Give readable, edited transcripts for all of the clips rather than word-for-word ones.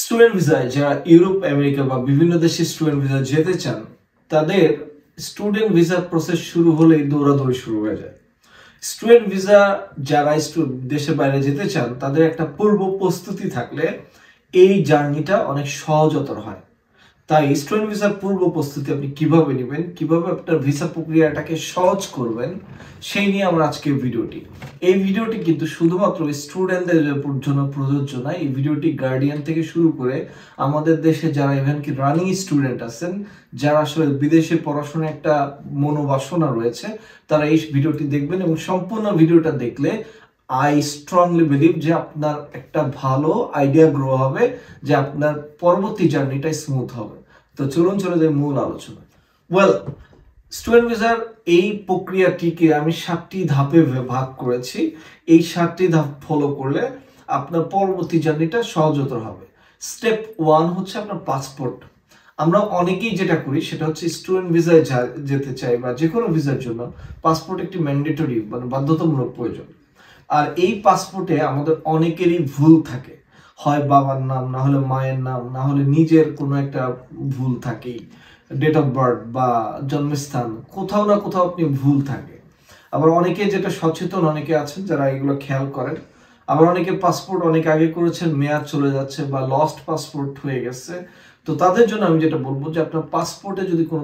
Student ভিসায় যারা Europe America বা বিভিন্ন দেশে স্টুডেন্ট ভিসা যেতে চান তাদের স্টুডেন্ট ভিসার প্রসেস শুরু হলেই দৌড়াদৌড়ি শুরু হয়ে যায়। স্টুডেন্ট ভিসা যারা দেশের বাইরে যেতে চান তাদের একটা পূর্ব প্রস্তুতি থাকলে এই জার্নিটা অনেক সহজতর হয়। তাই স্টুডেন্ট ভিসার পূর্ব প্রস্তুতি আপনি কিভাবে নেবেন, কিভাবে আপনার ভিসা প্রক্রিয়াটাকে সহজ করবেন, সেই নিয়ে আমার আজকে ভিডিওটি। এই ভিডিওটি কিন্তু শুধুমাত্র স্টুডেন্টদের জন্য প্রযোজ্য না। এই ভিডিওটি গার্ডিয়ান থেকে শুরু করে আমাদের দেশে যারা ইভেন কি রানিং স্টুডেন্ট আছেন, যারা আসলে বিদেশে পড়াশোনার একটা মনোবাসনা রয়েছে, তারা এই ভিডিওটি দেখবেন এবং সম্পূর্ণ ভিডিওটা দেখলে আই স্ট্রংলি বিলিভ যে আপনার একটা ভালো আইডিয়া গ্রো হবে, যে আপনার পরবর্তী জার্নিটা স্মুথ হবে। তো চলুন চলে যাই মূল আলোচনা। স্টুডেন্ট ভিসার এই প্রক্রিয়াটিকে আমি 7টি ধাপে ভাগ করেছি। এই 7টি ধাপ ফলো করলে আপনার পরবর্তী জার্নিটা সহজতর হবে। স্টেপ 1 হচ্ছে আপনার পাসপোর্ট। আমরা অনেকেই যেটা করি সেটা হচ্ছে স্টুডেন্ট ভিসায় যেতে চাই বা যে কোনো ভিসার জন্য পাসপোর্ট একটি ম্যান্ডেটরি মানে বাধ্যতামূলক প্রয়োজন। আর এই পাসপোর্টে আমাদের অনেকেরই ভুল থাকে, হয় বাবার নাম, না হলে মায়ের নাম, না হলে নিজের কোনো একটা ভুল থাকেই, ডেট অফ বার্থ বা জন্মস্থান কোথাও না কোথাও আপনি ভুল থাকে। আবার অনেকে যেটা সচেতন অনেকে আছেন যারা এগুলো খেয়াল করেন। আবার অনেকে পাসপোর্ট অনেক আগে করেছেন, মেয়াদ চলে যাচ্ছে বা লস্ট পাসপোর্ট হয়ে গেছে। তো তাদের জন্য আমি যেটা বলবো যে আপনার পাসপোর্টে যদি কোনো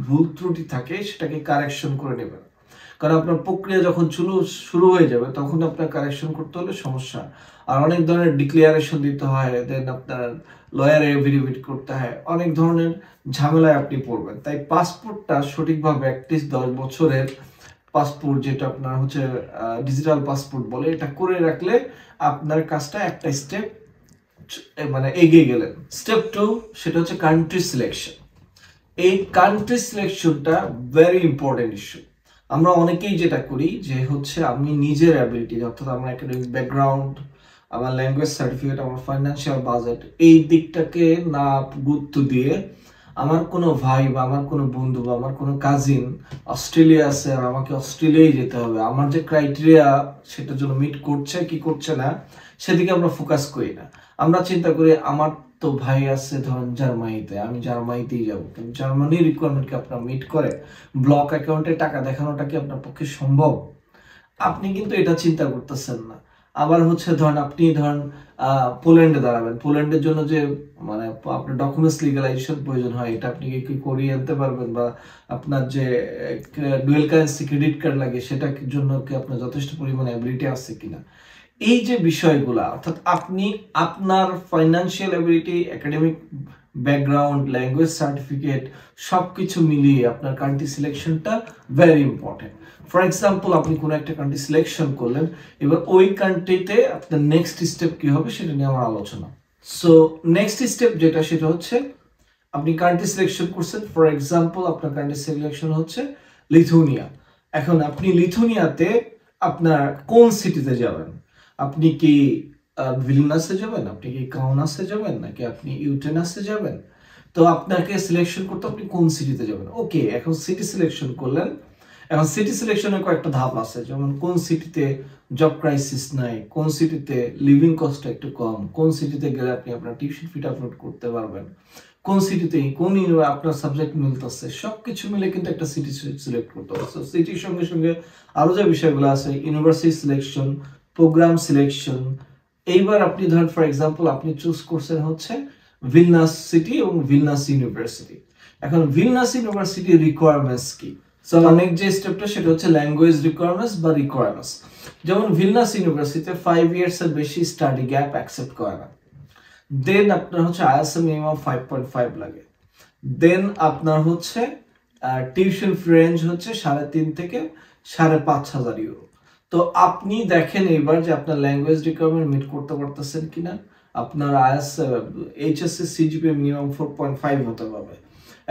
ভুল ত্রুটি থাকে সেটাকে কারেকশন করে নেবেন। কারণ আপনার প্রক্রিয়া যখন শুরু হয়ে যাবে তখন আপনার কারেকশন করতে হলে সমস্যা। আর অনেক ধরনের ডিক্লারেশন দিতে হয়, দেন আপনার লয়ারে এফিডেভিট করতে হয়, অনেক ধরনের ঝামেলায় আপনি পড়বেন। তাই পাসপোর্টটা সঠিকভাবে অ্যাটলিস্ট 10 বছরের পাসপোর্ট, যেটা আপনার হচ্ছে ডিজিটাল পাসপোর্ট বলে, এটা করে রাখলে আপনার কাজটা একটা স্টেপ মানে এগিয়ে গেলেন। স্টেপ 2 সেটা হচ্ছে কান্ট্রি সিলেকশন। এই কান্ট্রি সিলেকশনটা ভেরি ইম্পর্টেন্ট ইস্যু। আমরা অনেকেই যেটা করি যে হচ্ছে আমি নিজের অ্যাবিলিটি, অর্থাৎ আমার একাডেমিক ব্যাকগ্রাউন্ড, আমার ল্যাঙ্গুয়েজ সার্টিফিকেট, আমার ফাইন্যান্সিয়াল বাজেট, এই দিকটাকে না গুরুত্ব দিয়ে আমার কোনো ভাই বা আমার কোনো বন্ধু বা আমার কোনো কাজিন অস্ট্রেলিয়া আছে আর আমাকে অস্ট্রেলিয়ায় যেতে হবে, আমার যে ক্রাইটেরিয়া সেটার জন্য মিট করছে কি করছে না সেদিকে আমরা ফোকাস করি না। আমরা চিন্তা করি আমার তো ভাই আছে ধরেন জার্মানিতে, আমি জার্মানিতেই যাবো। কিন্তু জার্মানির রিকোয়ারমেন্ট কি আপনার মিট করে? ব্লক অ্যাকাউন্টে টাকা দেখানোটা কি আপনার পক্ষে সম্ভব? আপনি কিন্তু এটা চিন্তা করতেছেন না। আবার হচ্ছে ধরেন আপনি পোল্যান্ডে দাঁড়াবেন, পোল্যান্ডের জন্য যে মানে আপনার ডকুমেন্টস লিগালাইজেশন প্রয়োজন হয়, এটা আপনি কি করিয়ে আনতে পারবেন? বা আপনার যে ডুয়েল কারেন্সি ক্রেডিট কার্ড লাগে সেটার জন্য কি আপনার যথেষ্ট পরিমাণে অ্যাবিলিটি আছে কিনা? এই যে বিষয়গুলা, অর্থাৎ আপনি আপনার financial ability, academic background, language certificate সবকিছু মিলিয়ে আপনার কান্ট্রি সিলেকশনটা ভেরি ইম্পর্টেন্ট। ফর এক্সাম্পল আপনি কোনো একটা কান্ট্রি সিলেকশন করলেন, এবার ওই কান্ট্রিতে আপনার নেক্সট স্টেপ কি হবে সেটা নিয়ে আমার আলোচনা। সো নেক্সট স্টেপ যেটা সেটা হচ্ছে আপনি কান্ট্রি সিলেকশন করছেন। ফর এক্সাম্পল আপনার কান্ট্রি সিলেকশন হচ্ছে লিথুনিয়া। এখন আপনি লিথুনিয়াতে আপনার কোন সিটিতে যাবেন? আপনি কি ভিলনাসে যাবেন, আপনি কি কাউনাসে যাবেন, নাকি আপনি ইউটেনাসে যাবেন? তো আপনাকে সিলেকশন করতে আপনি কোন সিটিতে যাবেন। ওকে, এখন সিটি সিলেকশন করলেন। এখন সিটি সিলেকশনের কয়েকটা ধাপ আছে, যেমন কোন সিটিতে জব ক্রাইসিস নাই, কোন সিটিতে লিভিং কস্ট একটু কম, কোন সিটিতে গেলে আপনি আপনার টিউশন ফিটা অ্যাফোর্ড করতে পারবেন, কোন সিটিতে কোন আপনার সাবজেক্ট মিলতেছে, সবকিছু মিলে কিন্তু একটা সিটি সিলেক্ট করতে হবে। সো সিটির সঙ্গে সঙ্গে আরো যে বিষয়গুলো আছে, ইউনিভার্সিটি সিলেকশন, প্রোগ্রাম সিলেকশন। এইবার আপনি ধরেন ফর এক্সাম্পল আপনি চুজ করছেন হচ্ছে ভিলনাস সিটি এবং ভিলনাস ইউনিভার্সিটি। এখন ভিলনাস ইউনিভার্সিটির রিকোয়ারমেন্টস কি? সো নেক্সট যে স্টেপটা সেটা হচ্ছে ল্যাঙ্গুয়েজ রিকোয়ারমেন্টস বা রিকোয়ারমেন্টস। যেমন ভিলনাস ইউনিভার্সিটিতে 5 ইয়ার্স এর বেশি স্টাডি গ্যাপ অ্যাকসেপ্ট করে না। দেন আপনার হচ্ছে আইএলটিএস মিনিমাম 5.5 লাগে। দেন আপনার হচ্ছে টিউশন ফি রেঞ্জ হচ্ছে 3.5 থেকে 5,500 ইউরো। তো আপনি দেখেন এইবার যে আপনার ল্যাঙ্গুয়েজ রিকোয়ারমেন্ট মিট করতে পারতেছেন কিনা। আপনার এইচএসসি সিজিপিএ মিনিমাম 4.5 হতে হবে।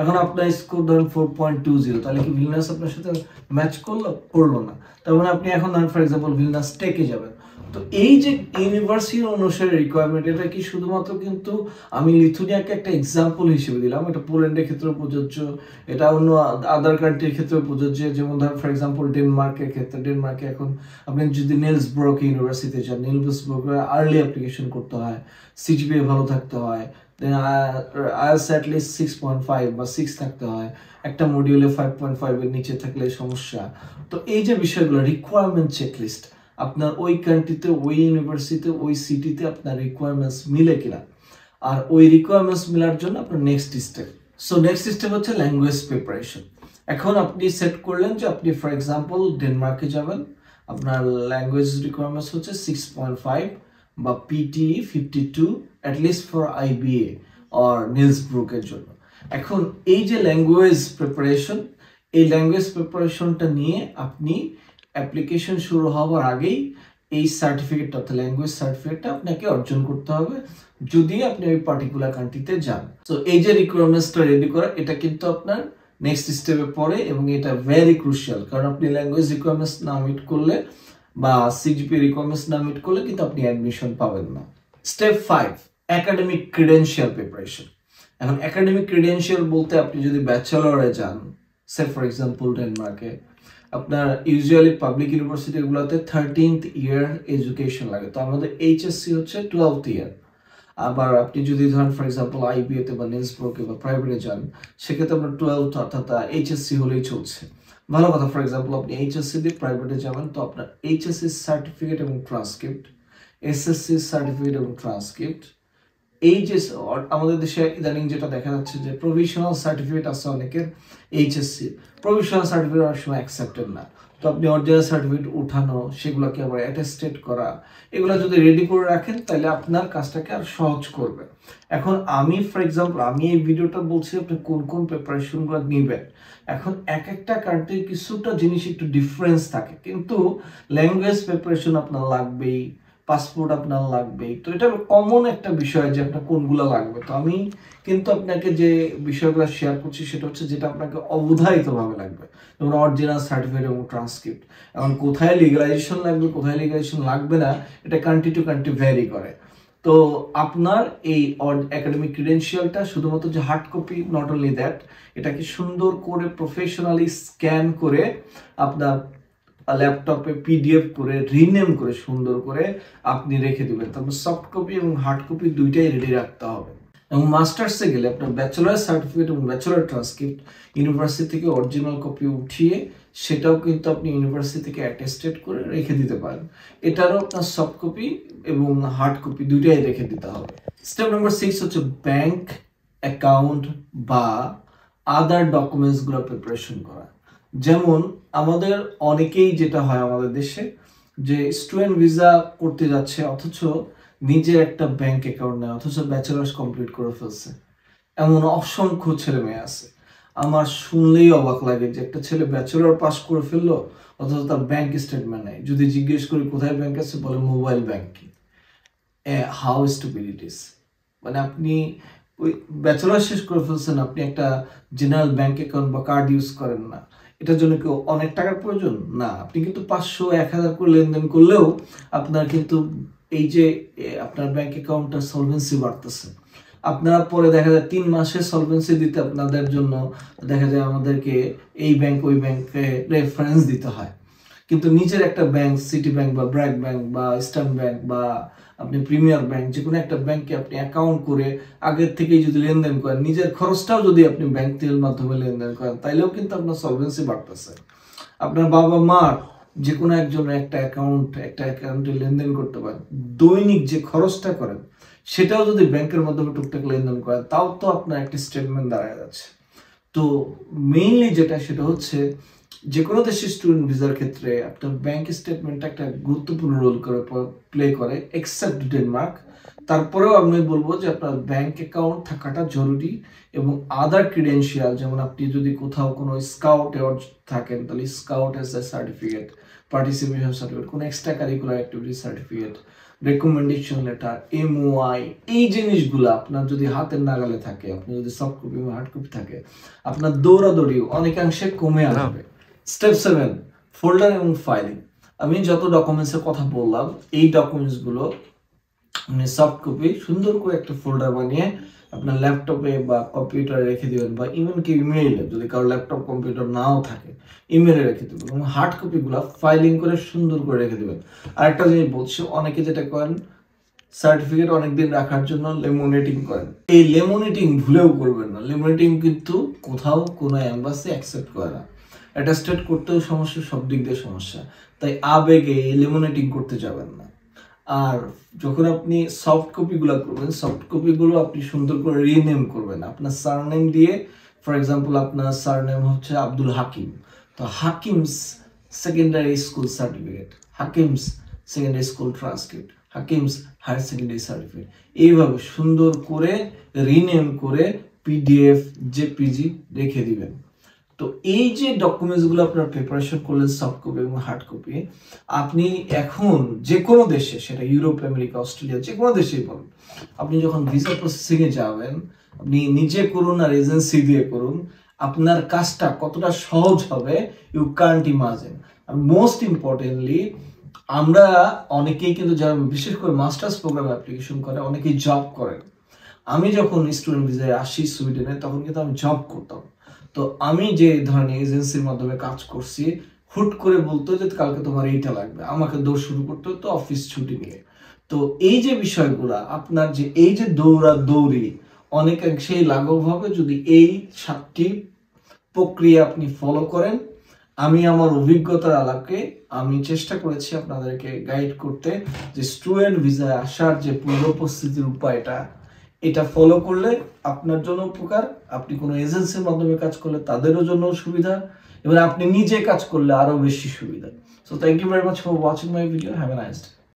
এখন আপনার স্কোর ধরেন 4.20, তাহলে কি ভিলনাস আপনার সাথে ম্যাচ করলো না? তার মানে আপনি এখন ধরেন ফর এক্সাম্পল ভিলনাস টেকে যাবেন। তো এই যে ইউনিভার্সিটি অনুসারে রিকোয়ারমেন্ট, এটা কি শুধুমাত্র কিন্তু আমি লিথুনিয়াকে একটা এক্সাম্পল হিসেবে দিলাম, এটা পোল্যান্ডের ক্ষেত্রে প্রযোজ্য, এটা অন্য আদার কান্ট্রির ক্ষেত্রে প্রযোজ্য। যেমন ধর ফর এক্সাম্পল ডেনমার্কের ক্ষেত্রে, ডেনমার্কে এখন আপনি যদি নিলসব্রোক ইউনিভার্সিটিতে যান, নিলসব্রোক আর্লি অ্যাপ্লিকেশন করতে হয়, সিজিপিএ ভালো থাকতে হয়, দেন আইএলটিএস অ্যাট লিস্ট 6.5 বা 6 থাকতে হয়, একটা মডিউলে 5.5 এর নিচে থাকলে সমস্যা। তো এই যে বিষয়গুলো রিকোয়ারমেন্ট চেকলিস্ট, আপনার ওই কান্ট্রিতে, ওই ইউনিভার্সিটিতে, ওই সিটিতে আপনার রিকোয়ারমেন্টস মিলে কিনা, আর ওই রিকোয়ারমেন্টস মিলার জন্য আপনার next step. So next step হচ্ছে ল্যাঙ্গুয়েজ প্রিপারেশন। এখন আপনি সেট করলেন যে আপনি ফর এক্সাম্পল ডেনমার্কে যাবেন, আপনার ল্যাঙ্গুয়েজ রিকোয়ারমেন্টস হচ্ছে 6.5 বা PTE 52 at least for IBA or নিলসব্রুকের জন্য। এখন এই যে ল্যাঙ্গুয়েজ প্রিপারেশন, এই ল্যাঙ্গুয়েজ প্রিপারেশনটা নিয়ে আপনি অ্যাপ্লিকেশন শুরু হওয়ার আগেই এই সার্টিফিকেটটা, অর্থাৎ ল্যাঙ্গুয়েজ সার্টিফিকেটটা আপনাকে অর্জন করতে হবে যদি আপনি ওই পার্টিকুলার কান্ট্রিতে যান। তো এই যে রিকোয়ারমেন্টসটা রেডি করা, এটা কিন্তু আপনার নেক্সট স্টেপে পড়ে এবং এটা ভেরি ক্রুশিয়াল, কারণ আপনি ল্যাঙ্গুয়েজ রিকোয়ারমেন্টস না মিট করলে বা সিজিপি রিকোয়ারমেন্টস না মিট করলে কিন্তু আপনি অ্যাডমিশন পাবেন না। Step 5, academic credential preparation. এখন একাডেমিক ক্রিডেনশিয়াল বলতে আপনি যদি ব্যাচেলরে যান, সে ফর এক্সাম্পল ডেনমার্কে, আপনার ইউজুয়ালি পাবলিক ইউনিভার্সিটিগুলোতে 13th ইয়ার এডুকেশন লাগে, তো আমাদের এইচএসসি হচ্ছে 12th ইয়ার। আবার আপনি যদি ধরেন ফর এক্সাম্পল আইবিএতে বা নিলসব্রোকে বা প্রাইভেটে যান, সেক্ষেত্রে আপনার 12th অর্থাৎ এইচএসসি হলেই চলছে। ভালো কথা, ফর এক্সাম্পল আপনি এইচএসসি দিয়ে প্রাইভেটে যাবেন, তো আপনার এইচএসসি সার্টিফিকেট এবং ট্রান্সক্রিপ্ট, এসএসসি সার্টিফিকেট এবং ট্রান্সক্রিপ্ট, এই যে আমাদের দেশে ইদানিং যেটা দেখা যাচ্ছে যে প্রভিশনাল সার্টিফিকেট আছে অনেকের, এইচএসসি প্রভিশনাল সার্টিফিকেট অনেক সময় অ্যাকসেপ্টেড না, তো আপনি অরিজিনাল সার্টিফিকেট উঠানো, সেগুলোকে আবার অ্যাটেস্টেড করা, এগুলো যদি রেডি করে রাখেন তাহলে আপনার কাজটাকে আর সহজ করবে। এখন আমি ফর এক্সাম্পল, আমি এই ভিডিওটা বলছি আপনি কোন কোন প্রিপারেশনগুলো নেবেন। এখন এক একটা কান্ট্রির কিছুটা জিনিস একটু ডিফারেন্স থাকে, কিন্তু ল্যাঙ্গুয়েজ প্রিপারেশন আপনার লাগবেই, পাসপোর্ট আপনার লাগবে, তো এটা কমন একটা বিষয় যে আপনার কোনগুলো লাগবে। তো আমি কিন্তু আপনাকে যে বিষয়গুলো শেয়ার করছি সেটা হচ্ছে যেটা আপনাকে অবধারিতভাবে লাগবে, যেমন অরিজিনাল সার্টিফিকেট এবং ট্রান্সক্রিপ্ট। এখন কোথায় লিগালাইজেশন লাগবে, কোথায় লিগালাইজেশন লাগবে না, এটা কান্ট্রি টু কান্ট্রি ভ্যারি করে। তো আপনার এই একাডেমিক ক্রিডেনশিয়ালটা শুধুমাত্র যে hard copy, not only that, এটাকে সুন্দর করে প্রফেশনালি স্ক্যান করে আপনার ল্যাপটপে পিডিএফ করে রিনেম করে সুন্দর করে আপনি রেখে দিবেন। তারপর সফট কপি এবং হার্ড কপি দুইটাই রেডি রাখতে হবে। এবং মাস্টার্সে গেলে আপনার ব্যাচেলর সার্টিফিকেট এবং ব্যাচেলর ট্রান্সক্রিপ্ট ইউনিভার্সিটি থেকে অরিজিনাল কপি উঠিয়ে সেটাও কিন্তু আপনি ইউনিভার্সিটি থেকে অ্যাটেস্টেড করে রেখে দিতে পারেন। এটারও আপনার সফট কপি এবং হার্ড কপি দুইটাই রেখে দিতে হবে। স্টেপ নাম্বার 6 হচ্ছে ব্যাংক অ্যাকাউন্ট বা আদার ডকুমেন্টসগুলো প্রিপারেশন করা। যেমন আমাদের অনেকেই যেটা হয় আমাদের দেশে, যে স্টুডেন্ট ভিসা করতে যাচ্ছে অথচ নিজের একটা ব্যাংক অ্যাকাউন্ট নেই, অথচ ব্যাচেলার্স কমপ্লিট করে ফেলছে, এমন অসংখ্য ছেলে মেয়ে আছে। আমার শুনলেই অবাক লাগে যে একটা ছেলে ব্যাচেলর পাস করে ফেললো অথচ তার ব্যাংক স্টেটমেন্ট নেই। যদি জিজ্ঞেস করি কোথায় ব্যাংক আছে, বলে মোবাইল ব্যাংকিং। হাউ স্টুপিডিটিস! মানে আপনি ওই ব্যাচেলর শেষ করে ফেলছেন, আপনি একটা জেনারেল ব্যাংক অ্যাকাউন্ট বা কার্ড ইউজ করেন না। এটার জন্য কি অনেক টাকার প্রয়োজন? না, আপনি কিন্তু 500, 1000 করে লেনদেন করলেও আপনার কিন্তু এই যে আপনার ব্যাংক অ্যাকাউন্টটা সলভেন্সি বাড়তেছে। আপনারা পরে দেখা যায় 3 মাসের সলভেন্সি দিতে আপনাদের জন্য দেখা যায় আমাদেরকে এই ব্যাংক ওই ব্যাংকে রেফারেন্স দিতে হয়। কিন্তু নিজের একটা ব্যাংক, সিটি ব্যাংক বা ব্র্যাক ব্যাংক বা ইস্টার্ন ব্যাংক বা আপনি প্রিমিয়ার ব্যাংক, যে কোনো একটা ব্যাংকে আপনি অ্যাকাউন্ট করে আগের থেকেই যদি লেনদেন করেন, নিজের খরচটাও যদি আপনি ব্যাংক থেকে মাধ্যমে লেনদেন করেন, তাইলেও কিন্তু আপনার সলভেন্সি বাড়তেছে। আপনার বাবা মার যে কোনো একজনের একটা অ্যাকাউন্টে লেনদেন করতে পারেন, দৈনিক যে খরচটা করেন সেটাও যদি ব্যাংকের মাধ্যমে টুকটাক লেনদেন করেন, তাও তো আপনার একটা স্টেটমেন্ট দাঁড়ায় যাচ্ছে। তো মেইনলি যেটা সেটা হচ্ছে যে কোনো দেশের স্টুডেন্ট ভিসার ক্ষেত্রে আপনার ব্যাংক স্টেটমেন্টটা একটা গুরুত্বপূর্ণ রোল প্লে করে, এক্সেপ্ট ডেনমার্ক। তারপরেও আমি বলবো যে আপনার ব্যাংক অ্যাকাউন্ট থাকাটা জরুরি এবং আদার ক্রিডেনশিয়াল, যেমন আপনি যদি কোথাও কোনো স্কাউটে থাকেন তাহলে scout as a certificate, participation certificate, কোনো extra curricular activity certificate, recommendation letter, MOI, এই জিনিসগুলো আপনার যদি হাতের নাগালে থাকে, আপনি যদি সফট কপি বা হার্ড কপি থাকে, আপনার দৌড়াদৌড়ি অনেকাংশে কমে আসবে। স্টেপ 7, ফোল্ডার এবং ফাইলিং। আমি যত ডকুমেন্টসের কথা বললাম এই ডকুমেন্টসগুলো আপনি সফট কপি সুন্দর করে একটা ফোল্ডার বানিয়ে আপনার ল্যাপটপে বা কম্পিউটারে রেখে দিবেন, বা ইমেনকি ইমেইলে, যদি কারো ল্যাপটপ কম্পিউটার নাও থাকে ইমেইলে রেখে দেবেন, এবং হার্ড কপিগুলো ফাইলিং করে সুন্দর করে রেখে দেবেন। আরেকটা জিনিস বলছি, অনেকে যেটা করেন সার্টিফিকেট অনেকদিন রাখার জন্য লেমিনেটিং করেন। এই লেমিনেটিং ভুলেও করবেন না। লেমিনেটিং কিন্তু কোথাও কোনো এমবাসি অ্যাকসেপ্ট করে না। অ্যাটাস্টেড করতেও সমস্যা, সব দিক দিয়ে সমস্যা। তাই আবেগে লেমিনেটিং করতে যাবেন না। আর যখন আপনি সফট কপিগুলো করবেন, সফট কপিগুলো আপনি সুন্দর করে রিনেম করবেন আপনার সারনেম দিয়ে। ফর এক্সাম্পল আপনার সারনেম হচ্ছে আব্দুল হাকিম, তো Hakim's secondary school certificate, Hakim's secondary school transcript, Hakim's higher secondary certificate, এইভাবে সুন্দর করে রিনেম করে পিডিএফ জেপিজি রেখে দিবেন। তো এই যে ডকুমেন্টসগুলো আপনার প্রিপারেশন করলেন সফট কপি এবং হার্ড কপি, আপনি এখন যে কোনো দেশে, সেটা ইউরোপ, আমেরিকা, অস্ট্রেলিয়া, যে কোনো দেশেই বলুন, আপনি যখন ভিসা প্রসেসিংয়ে যাবেন, আপনি নিজে করুন আর এজেন্সি দিয়ে করুন, আপনার কাজটা কতটা সহজ হবে ইউ কান্ট ইমাজিন। আর মোস্ট ইম্পর্টেন্টলি, আমরা অনেকেই কিন্তু যারা বিশেষ করে মাস্টার্স প্রোগ্রামে অ্যাপ্লিকেশন করে অনেকেই জব করেন। আমি যখন স্টুডেন্ট ভিসায় আসি সুইডেনে, তখন কিন্তু আমি জব করতাম। তো আমি যে ধরনের এজেন্সির মাধ্যমে কাজ করছি, হুট করে বলতো যে কালকে তোমার এইটা লাগবে, আমাকে দৌড় শুরু করতে হতো অফিস ছুটি নিয়ে। তো এই যে বিষয়গুলা, আপনার যে এই যে দৌড়ি অনেকাংশেই লাঘব হবে যদি এই 7টি প্রক্রিয়া আপনি ফলো করেন। আমি আমার অভিজ্ঞতার আলোকে আমি চেষ্টা করেছি আপনাদেরকে গাইড করতে, যে স্টুডেন্ট ভিসায় আসার যে পূর্ব প্রস্তুতির উপায়টা, এটা ফলো করলে আপনার জন্য উপকার, আপনি কোনো এজেন্সির মাধ্যমে কাজ করলে তাদেরও জন্য সুবিধা, এবং আপনি নিজে কাজ করলে আরো বেশি সুবিধা। So thank you very much for watching my video. Have a nice day.